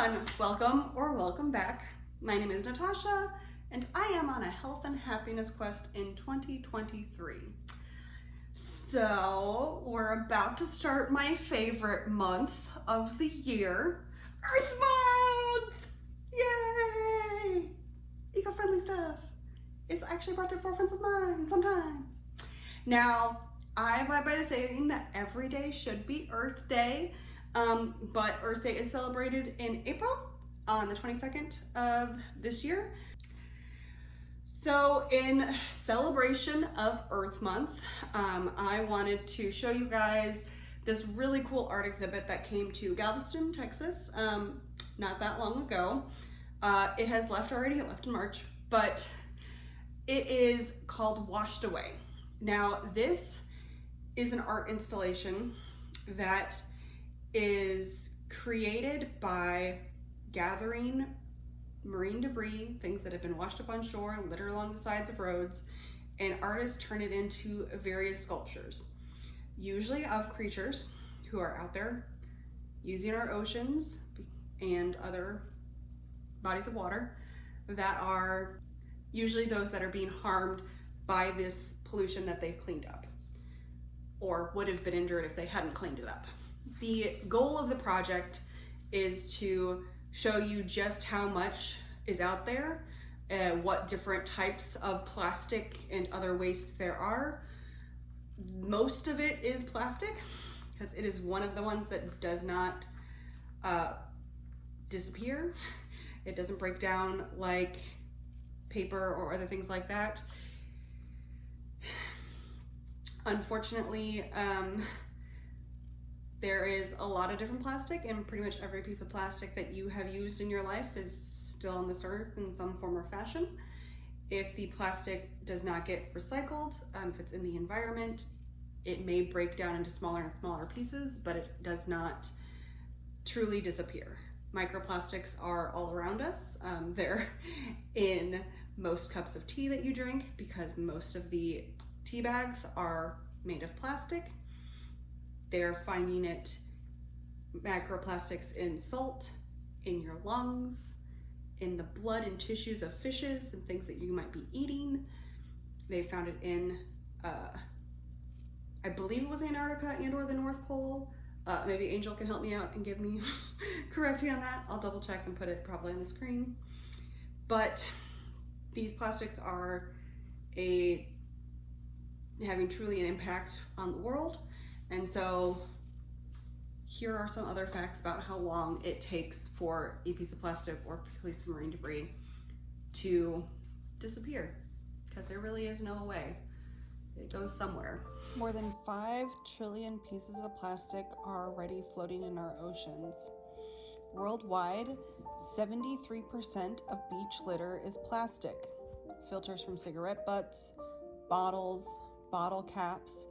everyone! Welcome back. My name is Natasha and I am on a health and happiness quest in 2023. So we're about to start my favorite month of the year, Earth Month! Yay! Eco-friendly stuff. It's actually brought to four friends of mine sometimes. Now, I abide by the saying that every day should be Earth Day. But Earth Day is celebrated in April on the 22nd of this year. So in celebration of Earth Month, I wanted to show you guys this really cool art exhibit that came to Galveston, Texas, not that long ago. It has left already, it left in March, but it is called Washed Away. Now this is an art installation that is created by gathering marine debris, things that have been washed up on shore, littered along the sides of roads, and artists turn it into various sculptures, usually of creatures who are out there using our oceans and other bodies of water that are usually those that are being harmed by this pollution that they've cleaned up or would have been injured if they hadn't cleaned it up. The goal of the project is to show you just how much is out there, what different types of plastic and other waste there are. Most of it is plastic because it is one of the ones that does not disappear. It doesn't break down like paper or other things like that. Unfortunately, there is a lot of different plastic, and pretty much every piece of plastic that you have used in your life is still on this earth in some form or fashion. If the plastic does not get recycled, if it's in the environment, it may break down into smaller and smaller pieces, but it does not truly disappear. Microplastics are all around us. They're in most cups of tea that you drink because most of the tea bags are made of plastic. They're finding it, microplastics in salt, in your lungs, in the blood and tissues of fishes and things that you might be eating. They found it in, I believe it was Antarctica and or the North Pole. Maybe Angel can help me out and give me correct me on that. I'll double check and put it probably on the screen. But these plastics are having truly an impact on the world. And so here are some other facts about how long it takes for a piece of plastic or particularly some marine debris to disappear, because there really is no way. It goes somewhere. More than 5 trillion pieces of plastic are already floating in our oceans. Worldwide, 73% of beach litter is plastic. Filters from cigarette butts, bottles, bottle caps,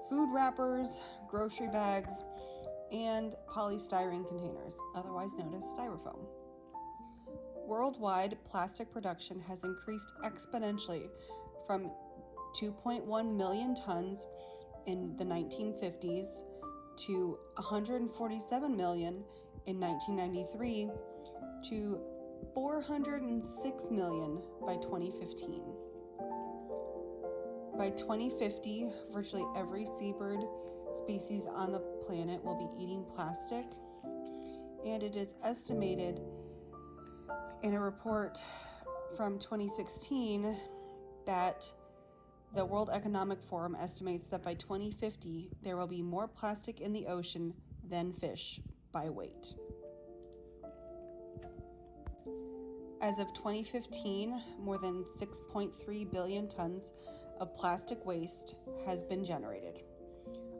food wrappers, grocery bags, and polystyrene containers, otherwise known as styrofoam. Worldwide, plastic production has increased exponentially from 2.1 million tons in the 1950s to 147 million in 1993 to 406 million by 2015. By 2050, virtually every seabird species on the planet will be eating plastic, and it is estimated in a report from 2016 that the World Economic Forum estimates that by 2050 there will be more plastic in the ocean than fish by weight. As of 2015, more than 6.3 billion tons of plastic waste has been generated.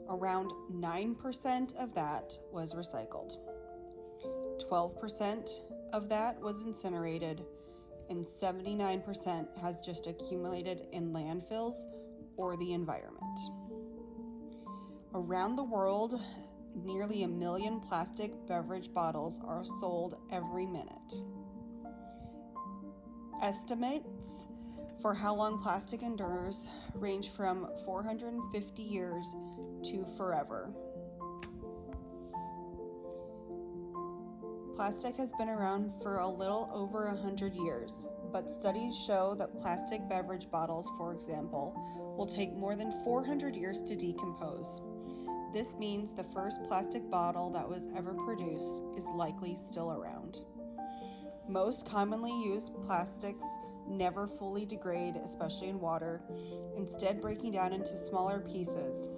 Around 9% of that was recycled. 12% of that was incinerated, and 79% has just accumulated in landfills or the environment. Around the world, nearly 1 million plastic beverage bottles are sold every minute. Estimates for how long plastic endures range from 450 years to forever. Plastic has been around for a little over 100 years, but studies show that plastic beverage bottles, for example, will take more than 400 years to decompose. This means the first plastic bottle that was ever produced is likely still around. Most commonly used plastics never fully degrade, especially in water, instead breaking down into smaller pieces.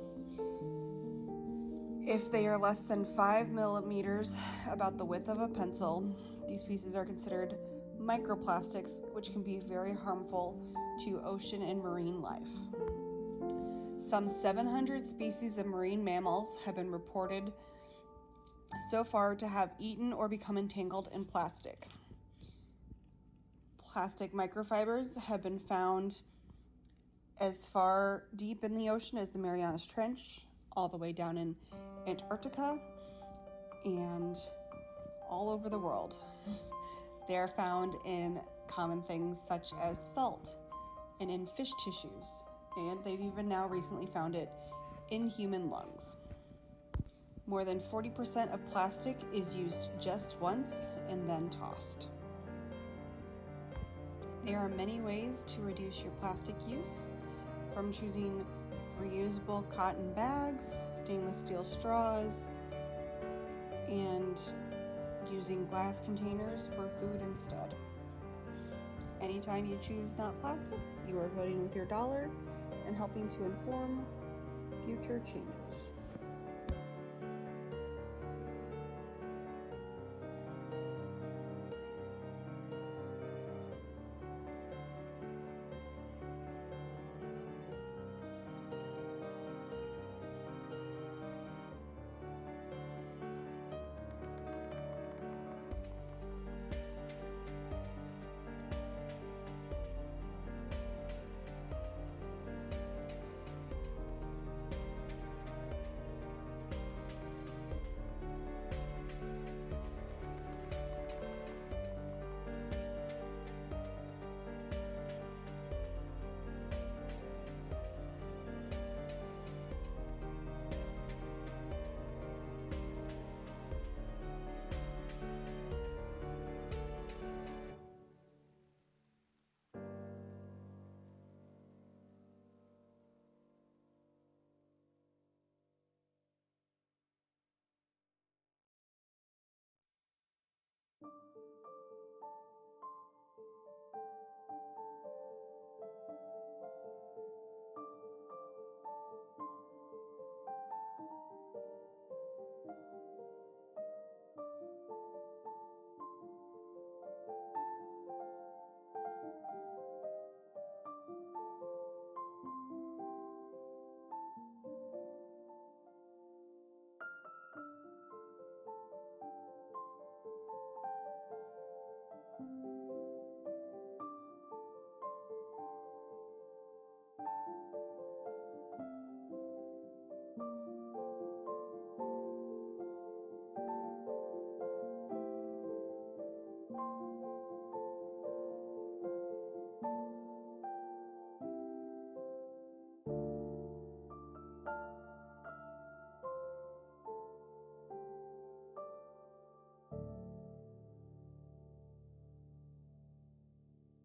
If they are less than 5 millimeters, about the width of a pencil, these pieces are considered microplastics, which can be very harmful to ocean and marine life. Some 700 species of marine mammals have been reported so far to have eaten or become entangled in plastic. Plastic microfibers have been found as far deep in the ocean as the Marianas Trench, all the way down in Antarctica, and all over the world. They are found in common things such as salt and in fish tissues, and they've even now recently found it in human lungs. More than 40% of plastic is used just once and then tossed. There are many ways to reduce your plastic use, from choosing reusable cotton bags, stainless steel straws, and using glass containers for food instead. Anytime you choose not plastic, you are voting with your dollar and helping to inform future changes.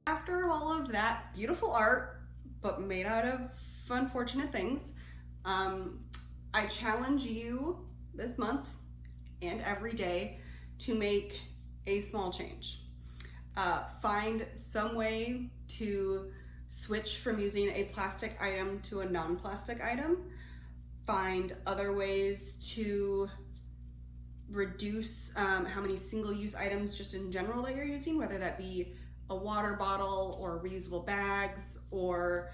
After all of that beautiful art, but made out of unfortunate things, I challenge you this month and every day to make a small change. Find some way to switch from using a plastic item to a non-plastic item. Find other ways to reduce how many single-use items just in general that you're using, whether that be a water bottle or reusable bags or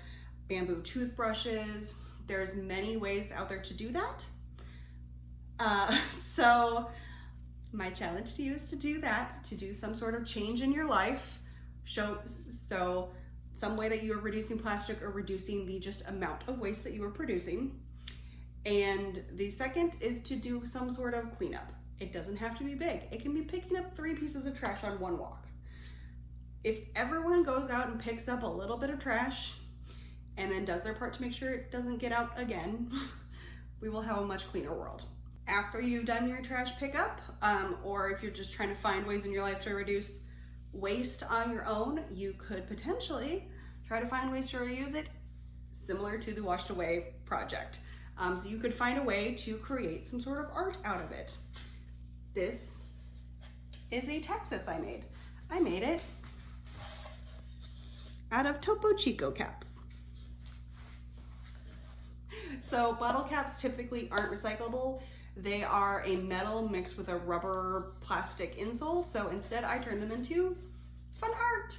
bamboo toothbrushes. There's many ways out there to do that. So my challenge to you is to do that, to do some sort of change in your life. So some way that you are reducing plastic or reducing the just amount of waste that you are producing. And the second is to do some sort of cleanup. It doesn't have to be big. It can be picking up 3 pieces of trash on one walk. If everyone goes out and picks up a little bit of trash and then does their part to make sure it doesn't get out again, we will have a much cleaner world. after you've done your trash pickup, or if you're just trying to find ways in your life to reduce waste on your own, you could potentially try to find ways to reuse it, similar to the Washed Away project. So you could find a way to create some sort of art out of it. This is a Texas I made. I made it out of Topo Chico caps. So bottle caps typically aren't recyclable. They are a metal mixed with a rubber plastic insole. So instead I turned them into fun art.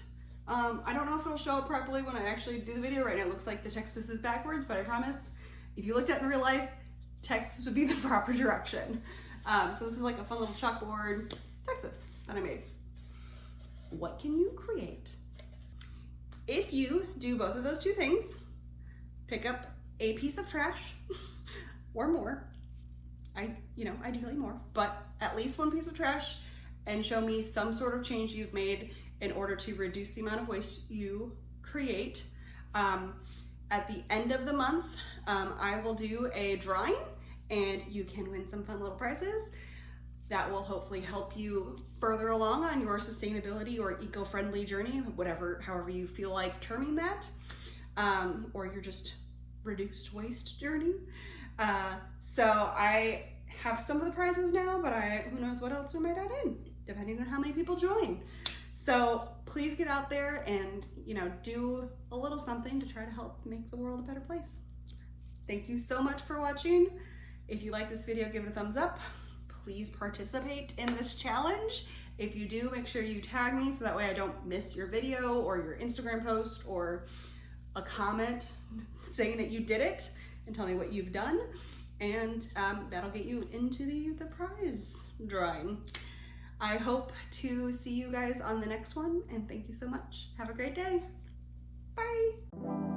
I don't know if it'll show up properly when I actually do the video. Right now it looks like the Texas is backwards, but I promise if you looked at it in real life, Texas would be the proper direction. So this is like a fun little chalkboard Texas that I made. What can you create? If you do both of those two things, pick up a piece of trash or more, ideally more, but at least one piece of trash, and show me some sort of change you've made in order to reduce the amount of waste you create. At the end of the month, I will do a drawing and you can win some fun little prizes that will hopefully help you further along on your sustainability or eco-friendly journey, however you feel like terming that, or your just reduced waste journey. So I have some of the prizes now, but who knows what else we might add in, depending on how many people join. So please get out there and do a little something to try to help make the world a better place. Thank you so much for watching. If you like this video, give it a thumbs up. Please participate in this challenge. If you do, make sure you tag me so that way I don't miss your video or your Instagram post or a comment saying that you did it, and tell me what you've done. And that'll get you into the prize drawing. I hope to see you guys on the next one, and thank you so much. Have a great day. Bye.